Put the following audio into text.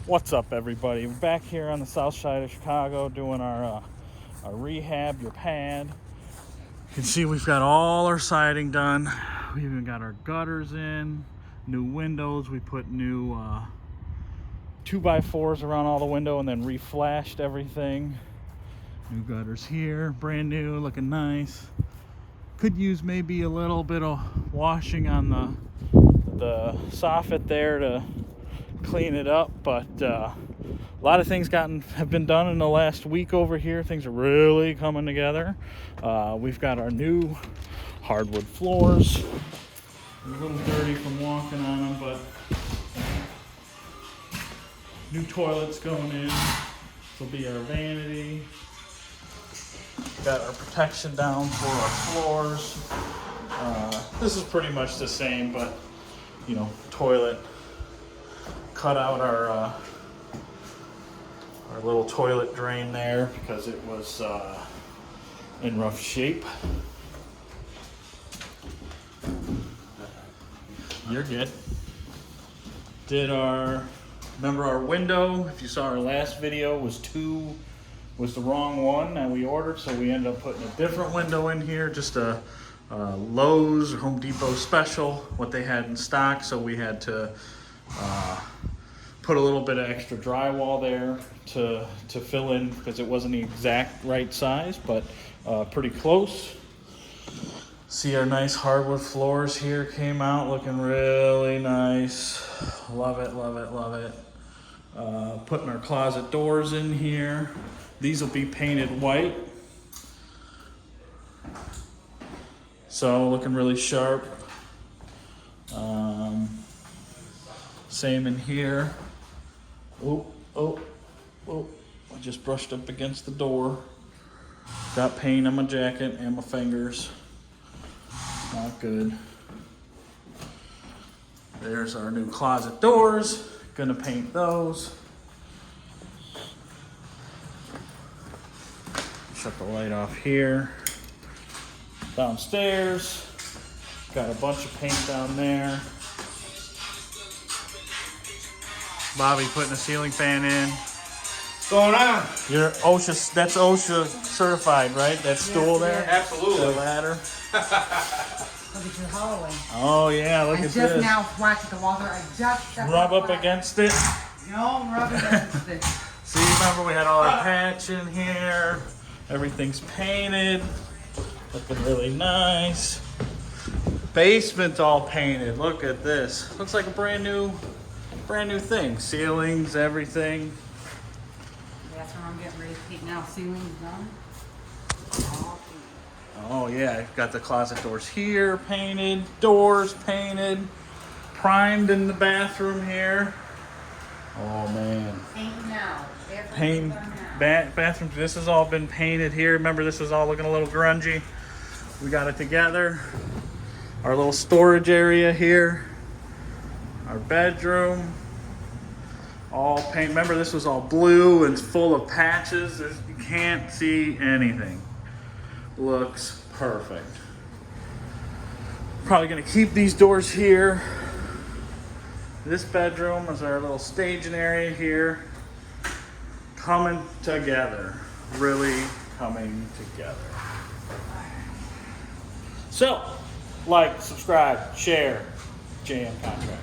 What's up, everybody? We're back here on the south side of Chicago doing our Rehab Your Pad. You can see we've got all our siding done. We even got our gutters in, new windows. We put new 2x4s around all the window and then reflashed everything. New gutters here, brand new, looking nice. Could use maybe a little bit of washing on the soffit there to clean it up, but a lot of things have been done in the last week over here. Things are really coming together. We've got our new hardwood floors. A little dirty from walking on them, but new toilets going in. This will be our vanity. Got our protection down for our floors. This is pretty much the same, but you know, toilet. Cut out our little toilet drain there because it was in rough shape. You're good. Remember our window, if you saw our last video, was the wrong one that we ordered, so we ended up putting a different window in here, just a Lowe's or Home Depot special, what they had in stock, so we had to put a little bit of extra drywall there to fill in because it wasn't the exact right size, but pretty close. See, our nice hardwood floors here came out looking really nice. Love it, love it, love it. Putting our closet doors in here. These will be painted white. So looking really sharp. Same in here. Oh, I just brushed up against the door. Got paint on my jacket and my fingers. Not good. There's our new closet doors. Gonna paint those. Shut the light off here. Downstairs, got a bunch of paint down there. Bobby putting a ceiling fan in. What's going on? You're OSHA, that's OSHA certified, right? That stool there? Absolutely. The ladder. Look at your hallway. Oh yeah, look at I this. just now whacked the water. I just Rub up against it. No, rub against it. See, remember we had all our patch in here. Everything's painted. Looking really nice. Basement's all painted. Look at this. Looks like a brand new thing. Ceilings, everything. Bathroom, I'm getting ready to paint now. Ceiling's done. Oh yeah, got the closet doors here painted, doors painted, primed in the bathroom here. Oh man. Paint now. Paint bathrooms. This has all been painted here. Remember, this was all looking a little grungy. We got it together. Our little storage area here. Our bedroom. All paint. Remember, this was all blue and full of patches. You can't see anything. Looks perfect. Probably gonna keep these doors here. This bedroom is our little staging area here. Coming together. Really coming together. So, like, subscribe, share, JM Contract.